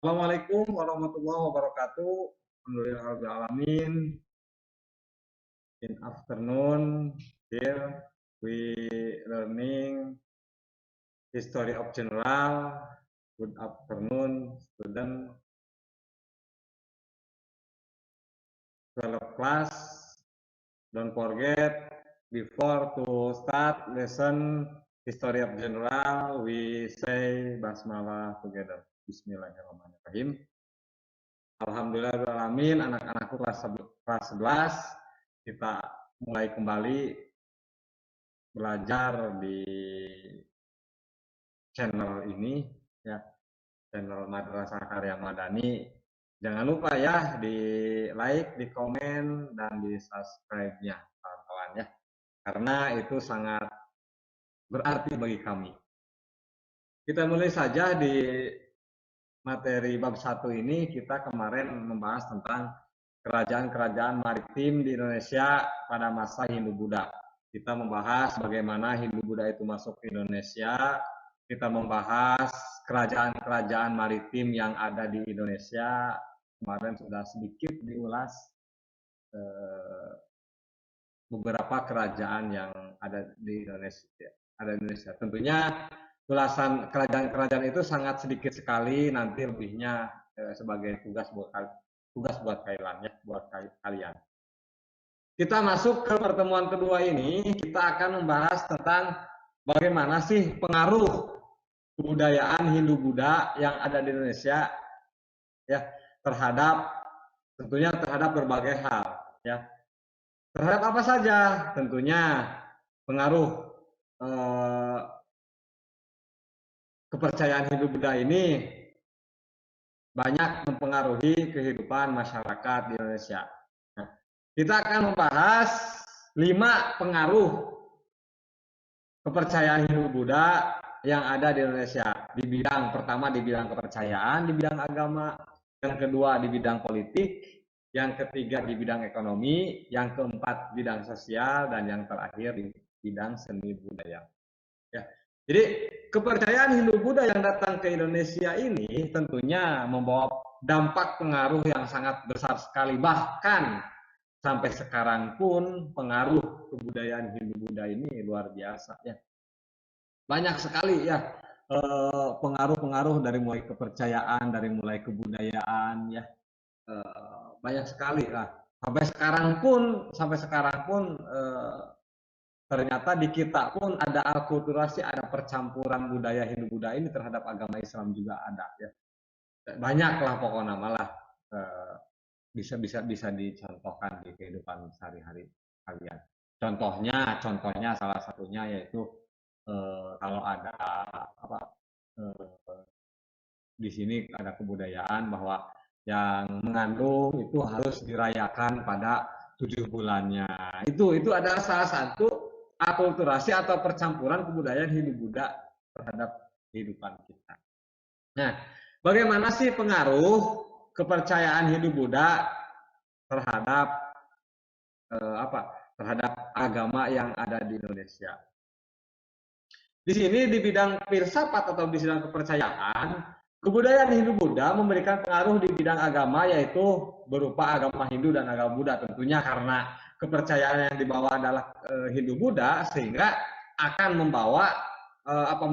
Assalamualaikum warahmatullahi wabarakatuh. Alhamdulillahirrahmanirrahim. In afternoon, here we learning history of general. Good afternoon, student. 12 class. Don't forget, before to start lesson history of general, we say basmalah together. Bismillahirrahmanirrahim. Alhamdulillahirrahmanirrahim, anak-anakku kelas 11, kita mulai kembali belajar di channel ini, ya, channel Madrasah Karya Madani. Jangan lupa ya, di like, di komen, dan di subscribe-nya, kawan-kawan ya. Karena itu sangat berarti bagi kami. Kita mulai saja di materi bab 1 ini. Kita kemarin membahas tentang kerajaan-kerajaan maritim di Indonesia pada masa Hindu-Buddha. Kita membahas bagaimana Hindu-Buddha itu masuk ke Indonesia. Kita membahas kerajaan-kerajaan maritim yang ada di Indonesia. Kemarin sudah sedikit diulas beberapa kerajaan yang ada di Indonesia. Tentunya ulasan kerajaan-kerajaan itu sangat sedikit sekali. Nanti lebihnya sebagai tugas buat kalian ya, buat kalian. Kita masuk ke pertemuan kedua ini, kita akan membahas tentang bagaimana sih pengaruh kebudayaan Hindu-Buddha yang ada di Indonesia ya tentunya terhadap berbagai hal ya. Terhadap apa saja? Tentunya pengaruh kepercayaan Hindu-Buddha ini banyak mempengaruhi kehidupan masyarakat di Indonesia. Nah, kita akan membahas 5 pengaruh kepercayaan Hindu-Buddha yang ada di Indonesia. Di bidang pertama di bidang kepercayaan, di bidang agama, yang kedua di bidang politik, yang ketiga di bidang ekonomi, yang keempat bidang sosial, dan yang terakhir di bidang seni budaya. Ya. Jadi kepercayaan Hindu-Buddha yang datang ke Indonesia ini tentunya membawa dampak pengaruh yang sangat besar sekali. Bahkan sampai sekarang pun pengaruh kebudayaan Hindu-Buddha ini luar biasa ya. Banyak sekali ya pengaruh-pengaruh dari mulai kepercayaan, dari mulai kebudayaan ya. Banyak sekali lah. Sampai sekarang pun ternyata di kita pun ada akulturasi, ada percampuran budaya Hindu-Buddha ini terhadap agama Islam juga ada ya. Banyak lah pokoknya malah bisa dicontohkan di kehidupan sehari-hari kalian. Contohnya salah satunya yaitu kalau ada di sini ada kebudayaan bahwa yang mengandung itu harus dirayakan pada 7 bulannya. Itu adalah salah satu akulturasi atau percampuran kebudayaan Hindu-Buddha terhadap kehidupan kita. Nah, bagaimana sih pengaruh kepercayaan Hindu-Buddha terhadap terhadap agama yang ada di Indonesia? Di sini di bidang filsafat atau di bidang kepercayaan, kebudayaan Hindu-Buddha memberikan pengaruh di bidang agama, yaitu berupa agama Hindu dan agama Buddha. Tentunya karena kepercayaan yang dibawa adalah Hindu-Buddha, sehingga akan membawa atau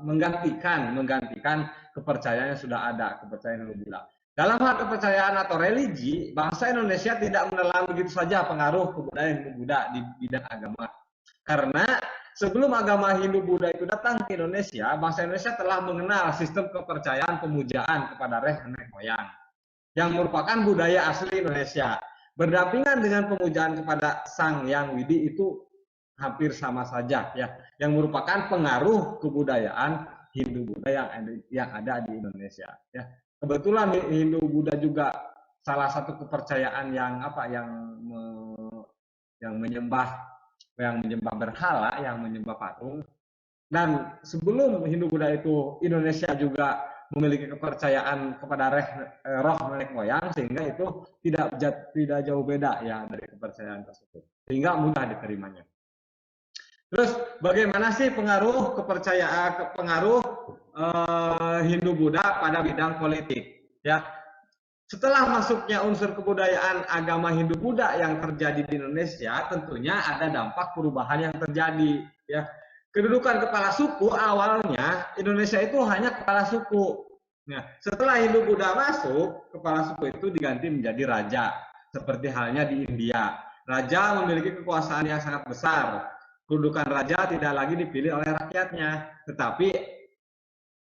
menggantikan kepercayaan yang sudah ada, kepercayaan Hindu-Buddha. Dalam hal kepercayaan atau religi, bangsa Indonesia tidak menelan begitu saja pengaruh kebudayaan Hindu-Buddha di bidang agama. Karena sebelum agama Hindu-Buddha itu datang ke Indonesia, bangsa Indonesia telah mengenal sistem kepercayaan pemujaan kepada reh nenek moyang yang merupakan budaya asli Indonesia. Berdampingan dengan pemujaan kepada Sang Yang Widi itu hampir sama saja ya, yang merupakan pengaruh kebudayaan Hindu-Buddha yang ada di Indonesia ya. Kebetulan Hindu-Buddha juga salah satu kepercayaan yang menyembah berhala, yang menyembah patung. Dan sebelum Hindu-Buddha itu, Indonesia juga memiliki kepercayaan kepada roh nenek moyang, sehingga itu tidak jauh beda ya dari kepercayaan tersebut, sehingga mudah diterimanya. Terus bagaimana sih pengaruh Hindu-Buddha pada bidang politik. Ya, setelah masuknya unsur kebudayaan agama Hindu-Buddha yang terjadi di Indonesia, tentunya ada dampak perubahan yang terjadi. Ya, kedudukan kepala suku awalnya Indonesia itu hanya kepala suku. Nah, setelah Hindu-Buddha masuk, kepala suku itu diganti menjadi raja, seperti halnya di India. Raja memiliki kekuasaan yang sangat besar. Kedudukan raja tidak lagi dipilih oleh rakyatnya, tetapi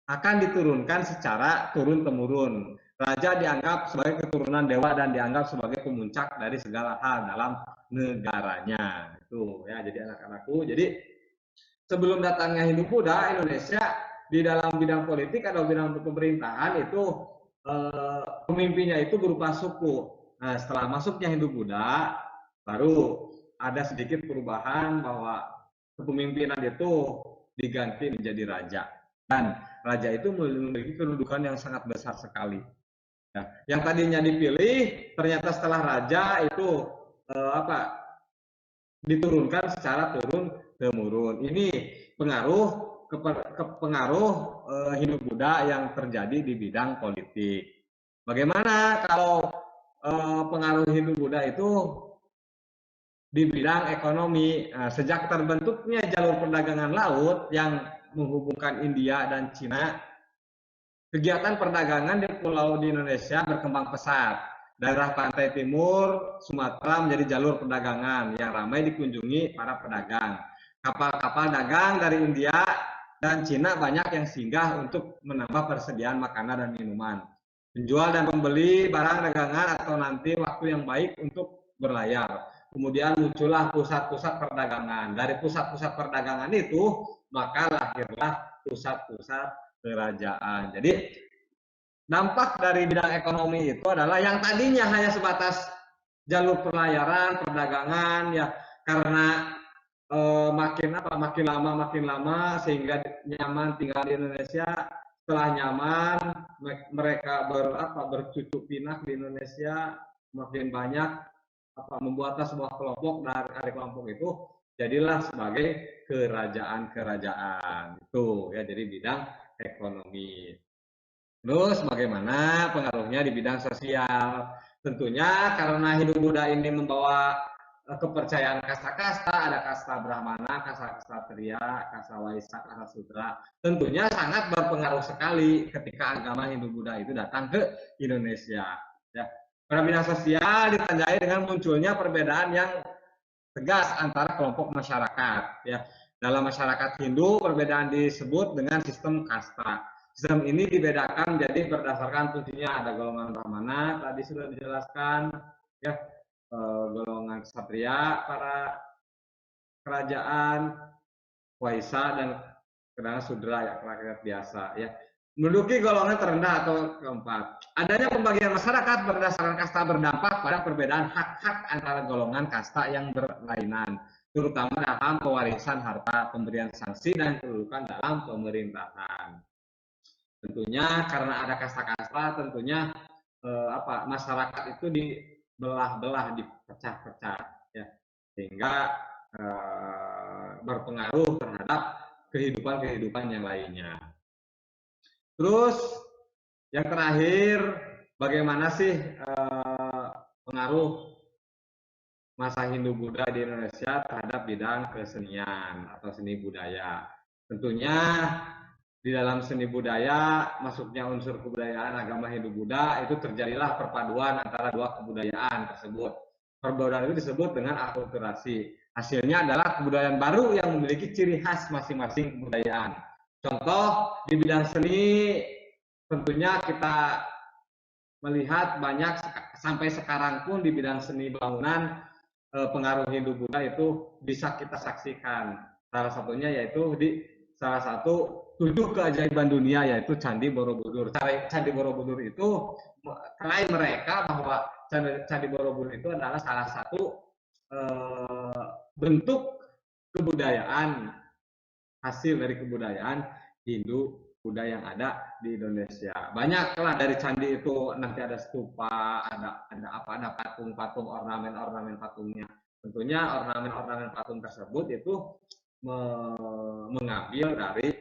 akan diturunkan secara turun-temurun. Raja dianggap sebagai keturunan dewa dan dianggap sebagai pemuncak dari segala hal dalam negaranya. Itu ya, jadi anak-anakku. Jadi sebelum datangnya Hindu-Buddha, Indonesia di dalam bidang politik atau bidang pemerintahan itu pemimpinnya itu berupa suku. Nah, setelah masuknya Hindu-Buddha, baru ada sedikit perubahan bahwa kepemimpinan itu diganti menjadi raja. Dan raja itu memiliki kedudukan yang sangat besar sekali. Ya, yang tadinya dipilih ternyata setelah raja itu diturunkan secara turun temurun. Ini pengaruh pengaruh Hindu-Buddha yang terjadi di bidang politik. Bagaimana kalau pengaruh Hindu-Buddha itu di bidang ekonomi? Nah, sejak terbentuknya jalur perdagangan laut yang menghubungkan India dan Cina, kegiatan perdagangan di pulau di Indonesia berkembang pesat. Daerah pantai timur Sumatera menjadi jalur perdagangan yang ramai dikunjungi para pedagang. Kapal-kapal dagang dari India dan Cina banyak yang singgah untuk menambah persediaan makanan dan minuman. Penjual dan pembeli barang dagangan atau nanti waktu yang baik untuk berlayar. Kemudian muncullah pusat-pusat perdagangan. Dari pusat-pusat perdagangan itu, maka lahirlah pusat-pusat kerajaan. Jadi dampak dari bidang ekonomi itu adalah yang tadinya hanya sebatas jalur pelayaran, perdagangan, ya karena makin lama sehingga nyaman tinggal di Indonesia. Setelah nyaman, mereka bercucuk pindah di Indonesia, makin banyak membuatlah sebuah kelompok, dari kelompok itu jadilah sebagai kerajaan-kerajaan itu ya, jadi bidang ekonomi. Terus bagaimana pengaruhnya di bidang sosial? Tentunya karena Hindu-Buddha ini membawa kepercayaan kasta-kasta, ada kasta Brahmana, kasta Ksatria, kasta Waisya, kasta Sudra. Tentunya sangat berpengaruh sekali ketika agama Hindu-Buddha itu datang ke Indonesia. Ya. Pada bidang sosial ditandai dengan munculnya perbedaan yang tegas antara kelompok masyarakat. Ya. Dalam masyarakat Hindu, perbedaan disebut dengan sistem kasta. Sistem ini dibedakan menjadi berdasarkan fungsinya. Ada golongan Brahmana, tadi sudah dijelaskan, ya, golongan Ksatria, para kerajaan, Waisya, dan kedana Sudra, ya, rakyat biasa. Ya. Menduduki golongan terendah atau keempat. Adanya pembagian masyarakat berdasarkan kasta berdampak pada perbedaan hak-hak antara golongan kasta yang berlainan, terutama dalam pewarisan harta, pemberian sanksi, dan kedudukan dalam pemerintahan. Tentunya karena ada kasta-kasta, tentunya masyarakat itu dibelah-belah, dipecah-pecah, ya, sehingga berpengaruh terhadap kehidupan yang lainnya. Terus yang terakhir, bagaimana sih pengaruh masa Hindu-Buddha di Indonesia terhadap bidang kesenian atau seni budaya? Tentunya di dalam seni budaya masuknya unsur kebudayaan agama Hindu-Buddha, itu terjadilah perpaduan antara dua kebudayaan tersebut. Perbedaan itu disebut dengan akulturasi. Hasilnya adalah kebudayaan baru yang memiliki ciri khas masing-masing kebudayaan. Contoh di bidang seni, tentunya kita melihat banyak sampai sekarang pun di bidang seni bangunan pengaruh Hindu-Buddha itu bisa kita saksikan. Salah satunya yaitu di salah satu 7 keajaiban dunia, yaitu Candi Borobudur. Candi Borobudur itu klaim mereka bahwa Candi Borobudur itu adalah salah satu bentuk kebudayaan, hasil dari kebudayaan Hindu Buddha yang ada di Indonesia. Banyaklah dari candi itu, nanti ada stupa, ada patung-patung, ornamen patungnya. Tentunya ornamen patung tersebut itu mengambil dari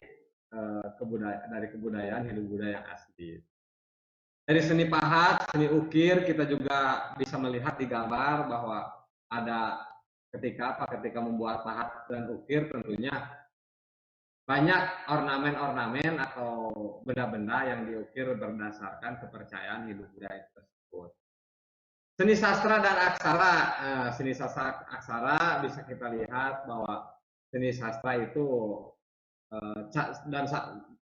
dari kebudayaan hidup budaya yang asli. Dari seni pahat, seni ukir, kita juga bisa melihat di gambar bahwa ada ketika membuat pahat dan ukir tentunya banyak ornamen-ornamen atau benda-benda yang diukir berdasarkan kepercayaan hidup budaya tersebut. Seni sastra dan aksara, seni sastra aksara bisa kita lihat bahwa seni sastra itu dan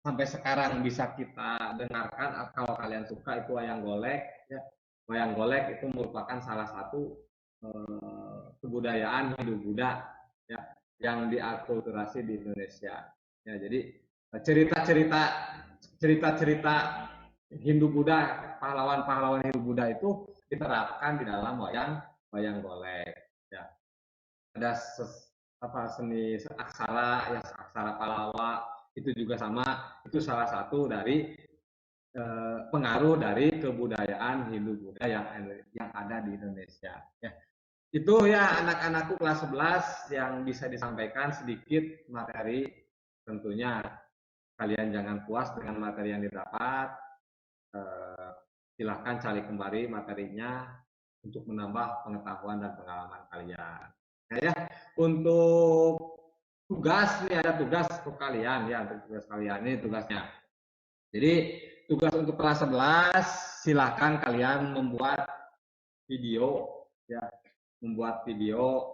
sampai sekarang bisa kita dengarkan kalau kalian suka itu wayang golek ya. Wayang golek itu merupakan salah satu kebudayaan hidup Buddha ya yang diakulturasi di Indonesia ya. Jadi cerita-cerita Hindu Buddha, pahlawan-pahlawan Hindu Buddha itu diterapkan di dalam wayang golek ya. Ada seni aksara ya, aksara Palawa itu juga sama, itu salah satu dari pengaruh dari kebudayaan Hindu Buddha yang ada di Indonesia ya. Itu ya anak-anakku kelas 11 yang bisa disampaikan sedikit materi. Tentunya kalian jangan puas dengan materi yang didapat, silahkan cari kembali materinya untuk menambah pengetahuan dan pengalaman kalian ya. Untuk tugas nih, ada tugas untuk kalian ya, untuk tugas kalian ini tugasnya. Jadi tugas untuk kelas 11 silahkan kalian membuat video ya, membuat video.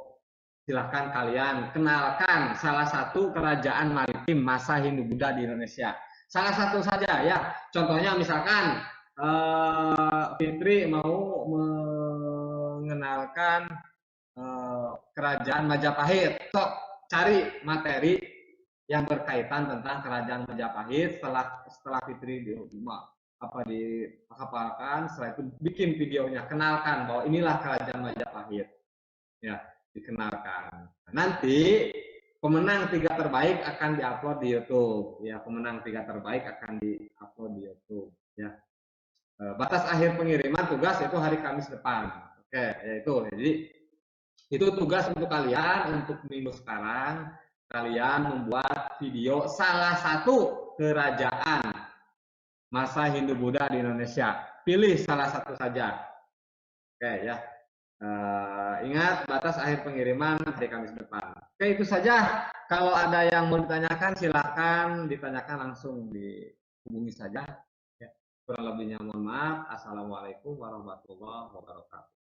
Silahkan kalian kenalkan salah satu kerajaan maritim masa Hindu Buddha di Indonesia. Salah satu saja ya. Contohnya misalkan Fitri mau mengenalkan kerajaan Majapahit. Sok cari materi yang berkaitan tentang kerajaan Majapahit. Setelah Fitri dihafalkan, setelah itu bikin videonya, kenalkan bahwa inilah kerajaan Majapahit ya, dikenalkan. Nanti pemenang 3 terbaik akan diupload di YouTube ya, pemenang 3 terbaik akan diupload di YouTube ya. Batas akhir pengiriman tugas itu hari Kamis depan. Oke, yaitu jadi itu tugas untuk kalian untuk minggu sekarang. Kalian membuat video salah satu kerajaan masa Hindu Buddha di Indonesia. Pilih salah satu saja. Oke ya. Ingat batas akhir pengiriman hari Kamis depan. Oke, itu saja. Kalau ada yang mau ditanyakan silahkan ditanyakan langsung, dihubungi saja. Ya. Kurang lebihnya mohon maaf. Assalamualaikum warahmatullahi wabarakatuh.